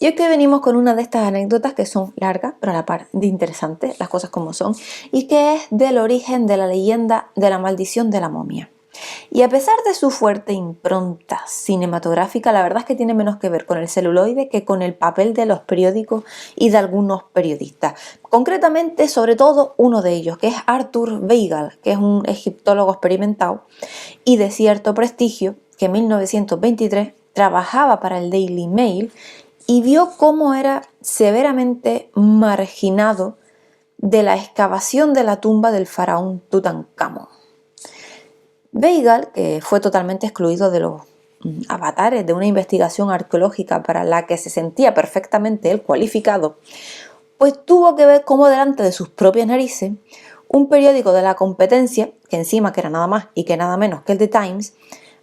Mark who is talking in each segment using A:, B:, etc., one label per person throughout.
A: Y es que venimos con una de estas anécdotas que son largas, pero a la par de interesantes, las cosas como son, y que es del origen de la leyenda de la maldición de la momia. Y a pesar de su fuerte impronta cinematográfica, la verdad es que tiene menos que ver con el celuloide que con el papel de los periódicos y de algunos periodistas. Concretamente, sobre todo, uno de ellos, que es Arthur Weigall, que es un egiptólogo experimentado y de cierto prestigio, que en 1923 trabajaba para el Daily Mail y vio cómo era severamente marginado de la excavación de la tumba del faraón Tutankamón. Weigall, que fue totalmente excluido de los avatares de una investigación arqueológica para la que se sentía perfectamente él cualificado, pues tuvo que ver cómo delante de sus propias narices, un periódico de la competencia, que encima que era nada más y que nada menos que el The Times,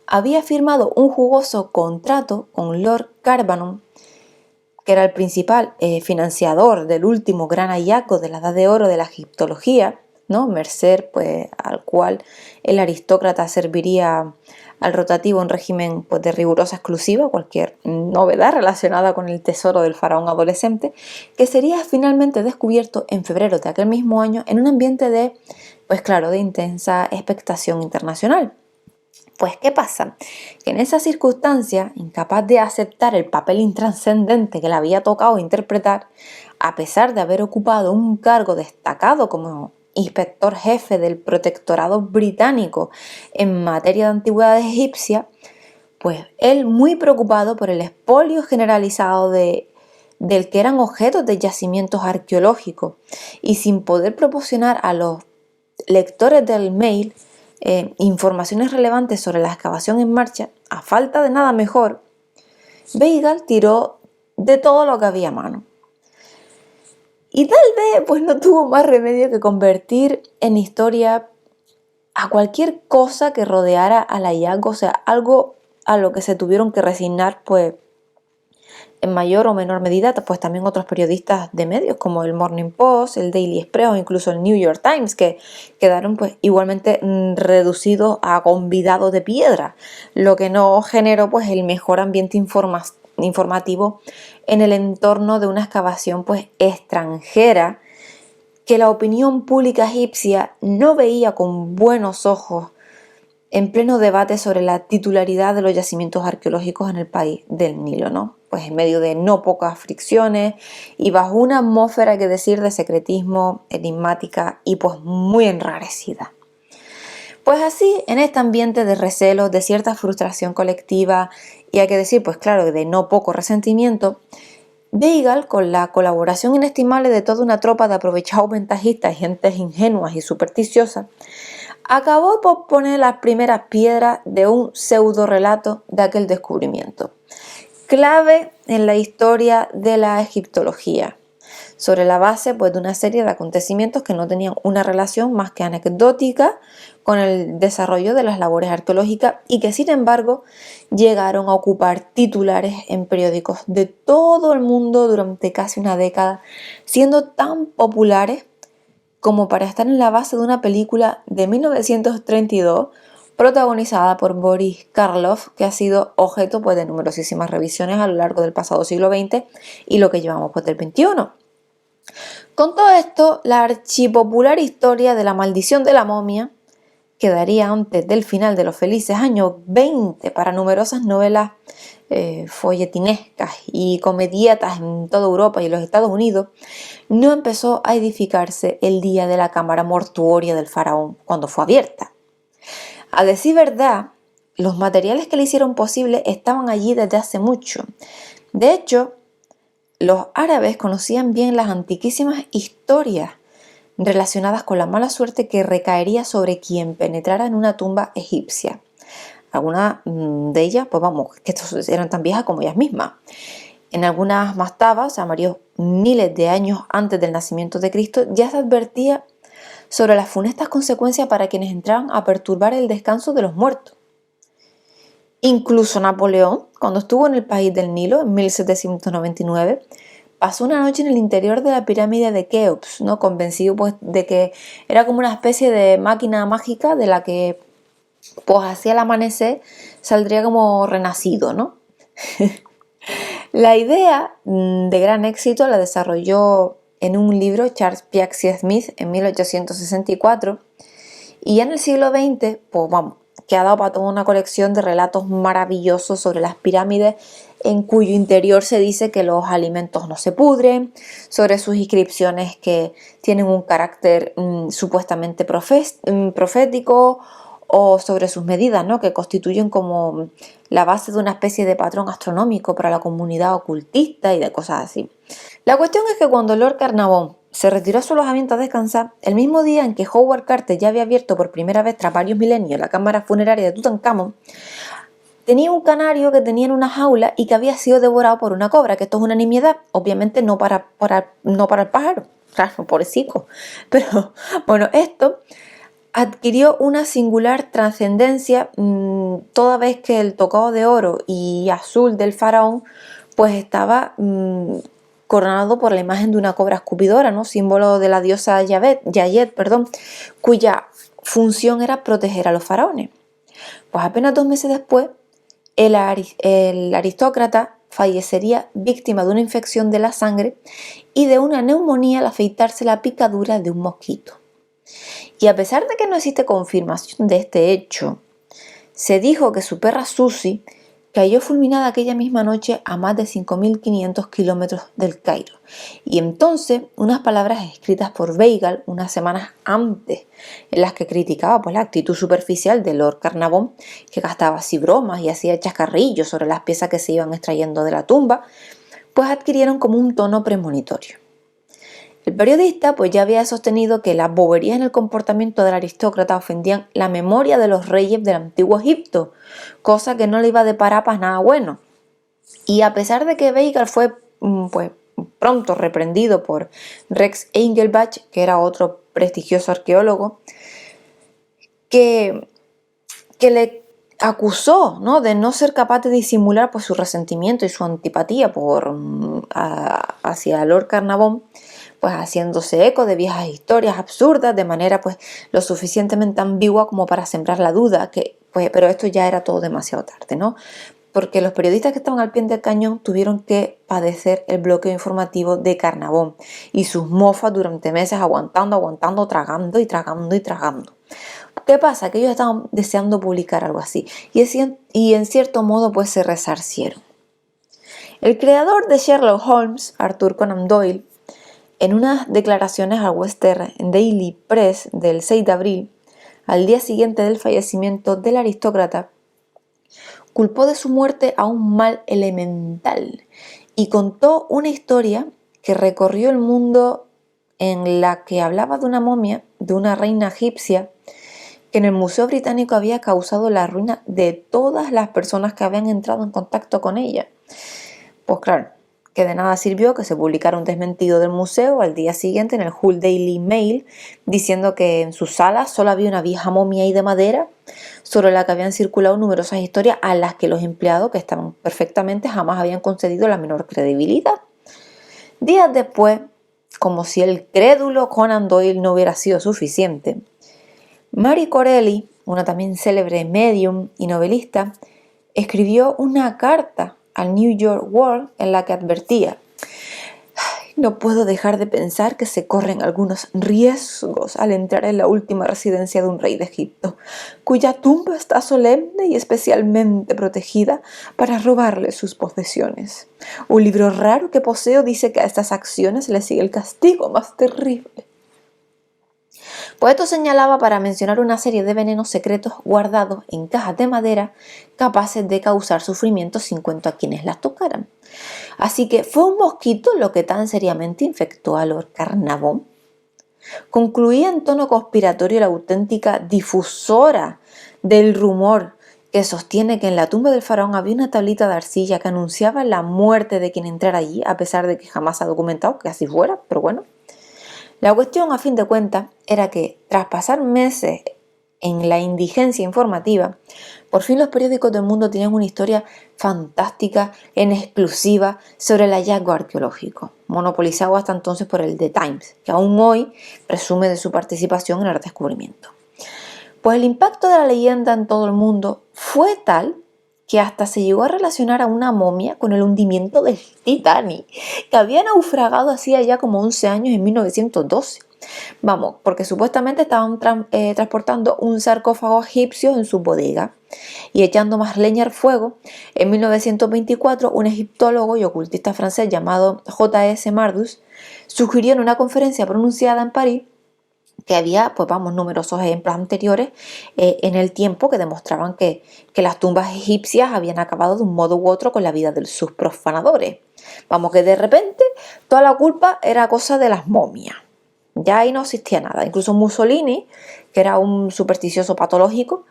A: había firmado un jugoso contrato con Lord Carnarvon, que era el principal financiador del último gran hallazgo de la Edad de Oro de la egiptología, ¿no? Merced pues, al cual el aristócrata serviría al rotativo en régimen pues, de rigurosa exclusiva, cualquier novedad relacionada con el tesoro del faraón adolescente, que sería finalmente descubierto en febrero de aquel mismo año en un ambiente de, pues claro, de intensa expectación internacional. Pues, ¿qué pasa? Que en esa circunstancia, incapaz de aceptar el papel intrascendente que le había tocado interpretar, a pesar de haber ocupado un cargo destacado como inspector jefe del protectorado británico en materia de antigüedades egipcias, pues él, muy preocupado por el expolio generalizado del que eran objetos de yacimientos arqueológicos y sin poder proporcionar a los lectores del Mail informaciones relevantes sobre la excavación en marcha, a falta de nada mejor, Weigall tiró de todo lo que había a mano. Y tal vez pues no tuvo más remedio que convertir en historia a cualquier cosa que rodeara al hallazgo, o sea, algo a lo que se tuvieron que resignar pues en mayor o menor medida pues también otros periodistas de medios como el Morning Post, el Daily Express o incluso el New York Times, que quedaron pues igualmente reducidos a convidados de piedra, lo que no generó pues el mejor ambiente informativo en el entorno de una excavación pues extranjera que la opinión pública egipcia no veía con buenos ojos en pleno debate sobre la titularidad de los yacimientos arqueológicos en el país del Nilo, ¿no? Pues en medio de no pocas fricciones y bajo una atmósfera, que decir, de secretismo, enigmática y pues muy enrarecida. Pues así, en este ambiente de recelos, de cierta frustración colectiva y hay que decir, pues claro, de no poco resentimiento, Weigall, con la colaboración inestimable de toda una tropa de aprovechados ventajistas y gentes ingenuas y supersticiosas, acabó por poner las primeras piedras de un pseudo relato de aquel descubrimiento, clave en la historia de la egiptología, sobre la base pues, de una serie de acontecimientos que no tenían una relación más que anecdótica con el desarrollo de las labores arqueológicas y que sin embargo llegaron a ocupar titulares en periódicos de todo el mundo durante casi una década, siendo tan populares como para estar en la base de una película de 1932 protagonizada por Boris Karloff, que ha sido objeto pues, de numerosísimas revisiones a lo largo del pasado siglo XX y lo que llevamos pues, del XXI. Con todo esto, la archipopular historia de la maldición de la momia quedaría antes del final de los felices años 20 para numerosas novelas folletinescas y comedietas en toda Europa y los Estados Unidos, no empezó a edificarse el día de la cámara mortuoria del faraón, cuando fue abierta. A decir verdad, los materiales que le hicieron posible estaban allí desde hace mucho. De hecho, los árabes conocían bien las antiquísimas historias relacionadas con la mala suerte que recaería sobre quien penetrara en una tumba egipcia. Algunas de ellas, pues vamos, que estos eran tan viejas como ellas mismas. En algunas mastabas, o sea, varios miles de años antes del nacimiento de Cristo, ya se advertía sobre las funestas consecuencias para quienes entraban a perturbar el descanso de los muertos. Incluso Napoleón, cuando estuvo en el país del Nilo en 1799, pasó una noche en el interior de la pirámide de Keops, ¿no? Convencido pues, de que era como una especie de máquina mágica de la que pues hacia el amanecer saldría como renacido, ¿no? La idea de gran éxito la desarrolló en un libro Charles Piazzi Smith en 1864 y ya en el siglo XX, pues vamos, que ha dado para toda una colección de relatos maravillosos sobre las pirámides en cuyo interior se dice que los alimentos no se pudren, sobre sus inscripciones que tienen un carácter supuestamente profético, o sobre sus medidas, ¿no?, que constituyen como la base de una especie de patrón astronómico para la comunidad ocultista y de cosas así. La cuestión es que cuando Lord Carnarvon se retiró a su alojamiento a descansar, el mismo día en que Howard Carter ya había abierto por primera vez tras varios milenios la cámara funeraria de Tutankamón, tenía un canario que tenía en una jaula y que había sido devorado por una cobra, que esto es una nimiedad, obviamente no para el pájaro, claro, pobrecito, pero bueno, esto adquirió una singular trascendencia toda vez que el tocado de oro y azul del faraón pues estaba coronado por la imagen de una cobra escupidora, ¿no?, símbolo de la diosa Yayet, cuya función era proteger a los faraones. Pues apenas 2 meses después, el aristócrata fallecería víctima de una infección de la sangre y de una neumonía al afeitarse la picadura de un mosquito. Y a pesar de que no existe confirmación de este hecho, se dijo que su perra Susie cayó fulminada aquella misma noche a más de 5.500 kilómetros del Cairo. Y entonces unas palabras escritas por Weigall unas semanas antes, en las que criticaba pues la actitud superficial de Lord Carnarvon, que gastaba así bromas y hacía chascarrillos sobre las piezas que se iban extrayendo de la tumba, pues adquirieron como un tono premonitorio. El periodista pues ya había sostenido que las boberías en el comportamiento del aristócrata ofendían la memoria de los reyes del antiguo Egipto, cosa que no le iba a deparar para nada bueno. Y a pesar de que Weigall fue pues pronto reprendido por Rex Engelbach, que era otro prestigioso arqueólogo, que le acusó, ¿no?, de no ser capaz de disimular pues su resentimiento y su antipatía hacia Lord Carnarvon, pues haciéndose eco de viejas historias absurdas de manera pues lo suficientemente ambigua como para sembrar la duda, pero esto ya era todo demasiado tarde, ¿no?, porque los periodistas que estaban al pie del cañón tuvieron que padecer el bloqueo informativo de Carnarvon y sus mofas durante meses aguantando, tragando. ¿Qué pasa? Que ellos estaban deseando publicar algo así y en cierto modo pues se resarcieron. El creador de Sherlock Holmes, Arthur Conan Doyle, en unas declaraciones al Western Daily Press del 6 de abril, al día siguiente del fallecimiento del aristócrata, culpó de su muerte a un mal elemental y contó una historia que recorrió el mundo en la que hablaba de una momia de una reina egipcia que en el Museo Británico había causado la ruina de todas las personas que habían entrado en contacto con ella. Pues claro, que de nada sirvió que se publicara un desmentido del museo al día siguiente en el Hull Daily Mail diciendo que en su sala solo había una vieja momia ahí de madera sobre la que habían circulado numerosas historias a las que los empleados, que estaban perfectamente, jamás habían concedido la menor credibilidad. Días después, como si el crédulo Conan Doyle no hubiera sido suficiente, Mary Corelli, una también célebre medium y novelista, escribió una carta al New York World en la que advertía: no puedo dejar de pensar que se corren algunos riesgos al entrar en la última residencia de un rey de Egipto, cuya tumba está solemne y especialmente protegida para robarle sus posesiones. Un libro raro que poseo dice que a estas acciones le sigue el castigo más terrible. Pues esto señalaba para mencionar una serie de venenos secretos guardados en cajas de madera capaces de causar sufrimiento sin cuento a quienes las tocaran. Así que ¿fue un mosquito lo que tan seriamente infectó a Lord Carnarvon? Concluía en tono conspiratorio la auténtica difusora del rumor que sostiene que en la tumba del faraón había una tablita de arcilla que anunciaba la muerte de quien entrara allí, a pesar de que jamás se ha documentado que así fuera, pero bueno. La cuestión, a fin de cuentas, era que, tras pasar meses en la indigencia informativa, por fin los periódicos del mundo tenían una historia fantástica en exclusiva sobre el hallazgo arqueológico, monopolizado hasta entonces por el The Times, que aún hoy presume de su participación en el descubrimiento. Pues el impacto de la leyenda en todo el mundo fue tal que hasta se llegó a relacionar a una momia con el hundimiento del Titanic, que había naufragado hacía ya como 11 años en 1912. Vamos, porque supuestamente estaban transportando un sarcófago egipcio en su bodega y echando más leña al fuego. En 1924, un egiptólogo y ocultista francés llamado J.S. Mardus sugirió en una conferencia pronunciada en París que había, pues vamos, numerosos ejemplos anteriores en el tiempo que demostraban que las tumbas egipcias habían acabado de un modo u otro con la vida de sus profanadores. Vamos, que de repente toda la culpa era cosa de las momias. Ya ahí no existía nada. Incluso Mussolini, que era un supersticioso patológico,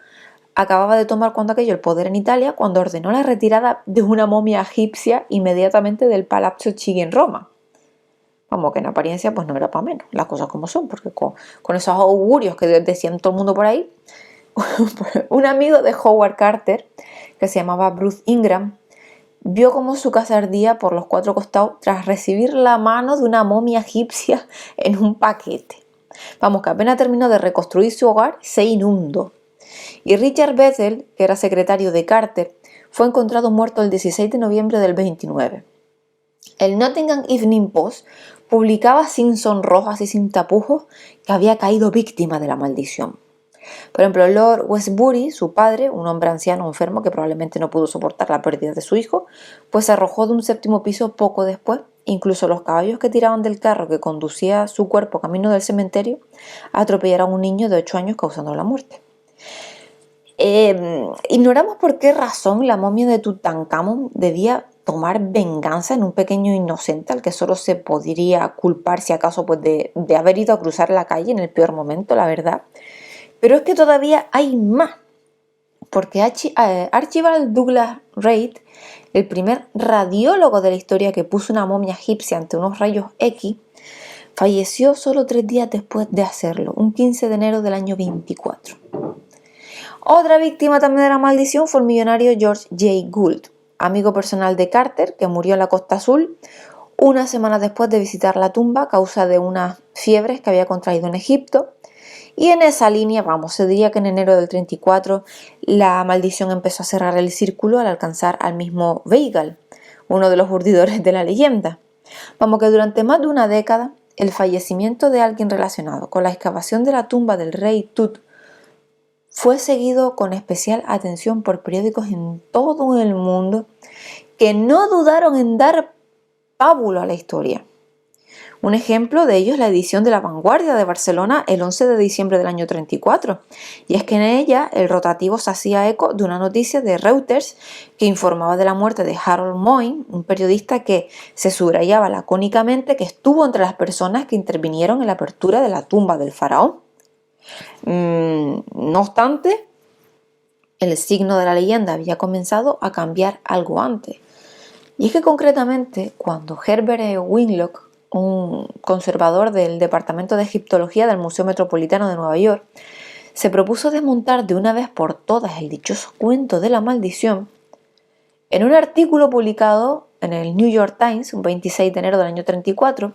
A: acababa de tomar cuando aquello el poder en Italia cuando ordenó la retirada de una momia egipcia inmediatamente del Palazzo Chigi en Roma. Vamos, que en apariencia pues no era para menos, las cosas como son, porque con esos augurios que decían todo el mundo por ahí, un amigo de Howard Carter, que se llamaba Bruce Ingram, vio cómo su casa ardía por los 4 costados tras recibir la mano de una momia egipcia en un paquete. Vamos, que apenas terminó de reconstruir su hogar, se inundó. Y Richard Bethel, que era secretario de Carter, fue encontrado muerto el 16 de noviembre del 29. El Nottingham Evening Post publicaba sin sonrojas y sin tapujos que había caído víctima de la maldición. Por ejemplo, Lord Westbury, su padre, un hombre anciano enfermo que probablemente no pudo soportar la pérdida de su hijo, pues se arrojó de un 7º piso poco después. Incluso los caballos que tiraban del carro que conducía su cuerpo camino del cementerio atropellaron a un niño de 8 años causando la muerte. Ignoramos por qué razón la momia de Tutankamón debía tomar venganza en un pequeño inocente al que solo se podría culpar si acaso pues de haber ido a cruzar la calle en el peor momento, la verdad. Pero es que todavía hay más, porque Archibald Douglas Reid, el primer radiólogo de la historia que puso una momia egipcia ante unos rayos X, falleció solo 3 días después de hacerlo, un 15 de enero del año 24. Otra víctima también de la maldición fue el millonario George J. Gould, amigo personal de Carter, que murió en la Costa Azul una semana después de visitar la tumba a causa de unas fiebres que había contraído en Egipto. Y en esa línea, vamos, se diría que en enero del 34 la maldición empezó a cerrar el círculo al alcanzar al mismo Weigel, uno de los urdidores de la leyenda. Vamos, que durante más de una década el fallecimiento de alguien relacionado con la excavación de la tumba del rey Tut fue seguido con especial atención por periódicos en todo el mundo que no dudaron en dar pábulo a la historia. Un ejemplo de ello es la edición de La Vanguardia de Barcelona el 11 de diciembre del año 34, y es que en ella el rotativo se hacía eco de una noticia de Reuters que informaba de la muerte de Harold Moyne, un periodista que se subrayaba lacónicamente que estuvo entre las personas que intervinieron en la apertura de la tumba del faraón. No obstante, el signo de la leyenda había comenzado a cambiar algo antes, y es que concretamente cuando Herbert Winlock, un conservador del Departamento de Egiptología del Museo Metropolitano de Nueva York, se propuso desmontar de una vez por todas el dichoso cuento de la maldición, en un artículo publicado en el New York Times, un 26 de enero del año 34,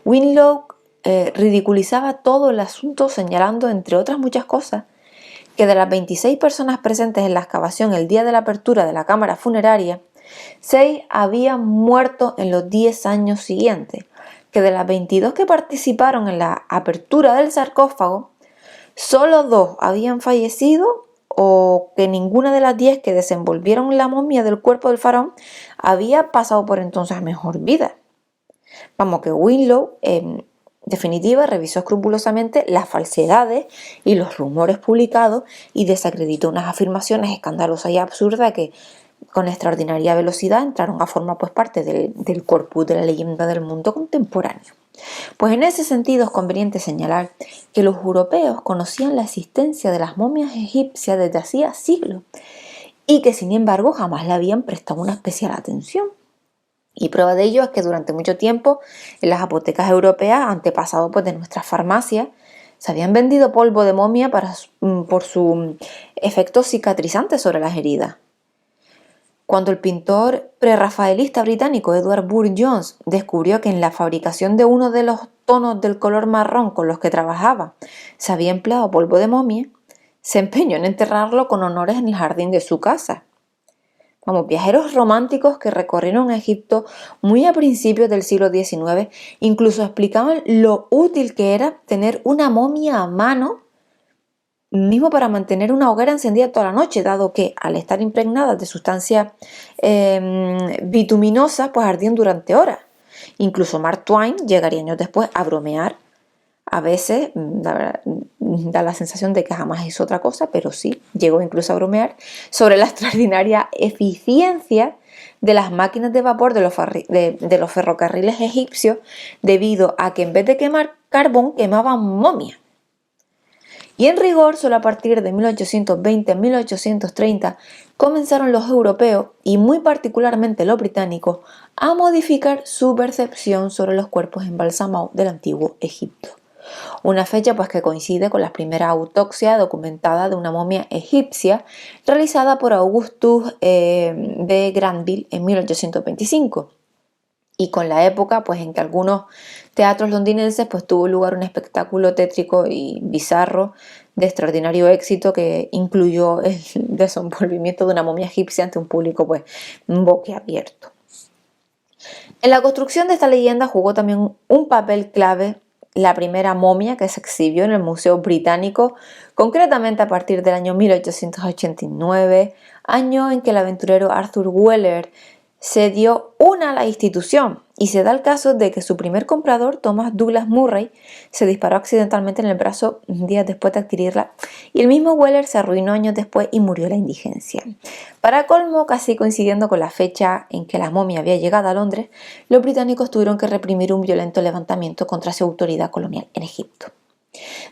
A: Winlock ridiculizaba todo el asunto señalando, entre otras muchas cosas, que de las 26 personas presentes en la excavación el día de la apertura de la cámara funeraria, 6 habían muerto en los 10 años siguientes, que de las 22 que participaron en la apertura del sarcófago, solo 2 habían fallecido o que ninguna de las 10 que desenvolvieron la momia del cuerpo del faraón había pasado por entonces a mejor vida. Vamos, que Winlow en definitiva revisó escrupulosamente las falsedades y los rumores publicados y desacreditó unas afirmaciones escandalosas y absurdas que con extraordinaria velocidad entraron a formar pues parte del corpus de la leyenda del mundo contemporáneo. Pues en ese sentido es conveniente señalar que los europeos conocían la existencia de las momias egipcias desde hacía siglos y que sin embargo jamás le habían prestado una especial atención. Y prueba de ello es que durante mucho tiempo en las apotecas europeas, antepasado pues de nuestras farmacias, se habían vendido polvo de momia por su efecto cicatrizante sobre las heridas. Cuando el pintor prerrafaelista británico Edward Burne-Jones descubrió que en la fabricación de uno de los tonos del color marrón con los que trabajaba se había empleado polvo de momia, se empeñó en enterrarlo con honores en el jardín de su casa. viajeros románticos que recorrieron Egipto muy a principios del siglo XIX, incluso explicaban lo útil que era tener una momia a mano, mismo para mantener una hoguera encendida toda la noche, dado que al estar impregnadas de sustancias bituminosas, pues ardían durante horas. Incluso Mark Twain llegaría años después a bromear. A veces da la sensación de que jamás hizo otra cosa, pero sí, llegó incluso a bromear sobre la extraordinaria eficiencia de las máquinas de vapor de los ferrocarriles egipcios, debido a que en vez de quemar carbón, quemaban momias. Y en rigor, solo a partir de 1820-1830 comenzaron los europeos, y muy particularmente los británicos, a modificar su percepción sobre los cuerpos embalsamados del antiguo Egipto. Una fecha pues que coincide con la primera autopsia documentada de una momia egipcia realizada por Augustus de Granville en 1825. Y con la época pues en que algunos teatros londinenses pues tuvo lugar un espectáculo tétrico y bizarro de extraordinario éxito, que incluyó el desenvolvimiento de una momia egipcia ante un público pues boquiabierto. En la construcción de esta leyenda jugó también un papel clave la primera momia que se exhibió en el Museo Británico, concretamente a partir del año 1889, año en que el aventurero Arthur Weller se dio una a la institución, y se da el caso de que su primer comprador, Thomas Douglas Murray, se disparó accidentalmente en el brazo días después de adquirirla, y el mismo Weller se arruinó años después y murió de la indigencia. Para colmo, casi coincidiendo con la fecha en que la momia había llegado a Londres, los británicos tuvieron que reprimir un violento levantamiento contra su autoridad colonial en Egipto.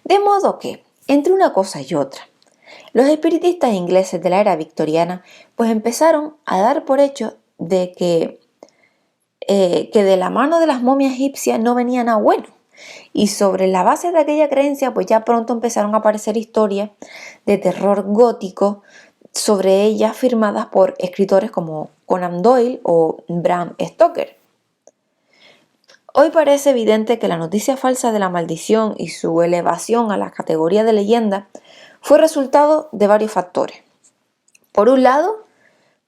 A: De modo que, entre una cosa y otra, los espiritistas ingleses de la era victoriana pues empezaron a dar por hecho de que de la mano de las momias egipcias no venía nada bueno. Y sobre la base de aquella creencia, pues ya pronto empezaron a aparecer historias de terror gótico sobre ellas, firmadas por escritores como Conan Doyle o Bram Stoker. Hoy parece evidente que la noticia falsa de la maldición y su elevación a la categoría de leyenda fue resultado de varios factores. Por un lado,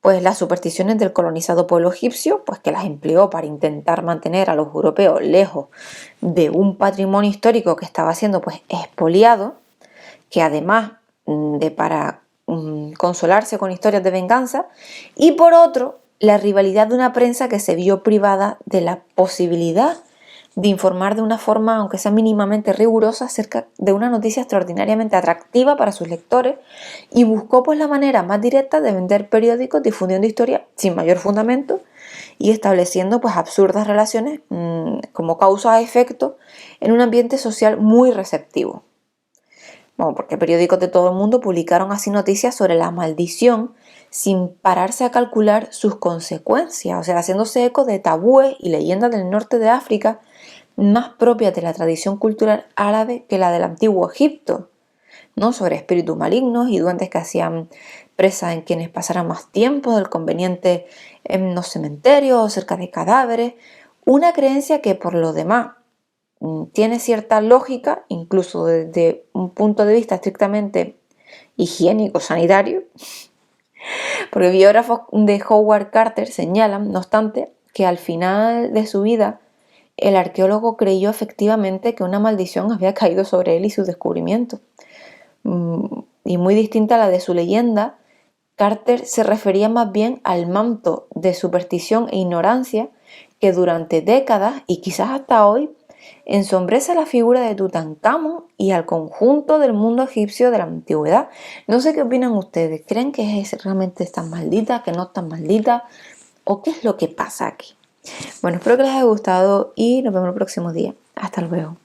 A: pues las supersticiones del colonizado pueblo egipcio, pues que las empleó para intentar mantener a los europeos lejos de un patrimonio histórico que estaba siendo pues expoliado, que además para consolarse con historias de venganza, y por otro, la rivalidad de una prensa que se vio privada de la posibilidad de informar de una forma, aunque sea mínimamente rigurosa, acerca de una noticia extraordinariamente atractiva para sus lectores, y buscó pues la manera más directa de vender periódicos difundiendo historias sin mayor fundamento y estableciendo pues absurdas relaciones como causa a efecto en un ambiente social muy receptivo. Bueno, porque periódicos de todo el mundo publicaron así noticias sobre la maldición sin pararse a calcular sus consecuencias, o sea, haciéndose eco de tabúes y leyendas del norte de África más propias de la tradición cultural árabe que la del antiguo Egipto, ¿no? Sobre espíritus malignos y duendes que hacían presa en quienes pasaran más tiempo del conveniente en los cementerios o cerca de cadáveres, una creencia que por lo demás tiene cierta lógica, incluso desde un punto de vista estrictamente higiénico, sanitario, porque biógrafos de Howard Carter señalan, no obstante, que al final de su vida el arqueólogo creyó efectivamente que una maldición había caído sobre él y su descubrimiento. Y muy distinta a la de su leyenda, Carter se refería más bien al manto de superstición e ignorancia que durante décadas y quizás hasta hoy ensombrece la figura de Tutankamón y al conjunto del mundo egipcio de la antigüedad. No sé qué opinan ustedes. ¿Creen que realmente es tan maldita, que no es tan maldita? ¿O qué es lo que pasa aquí? Bueno, espero que les haya gustado y nos vemos el próximo día. Hasta luego.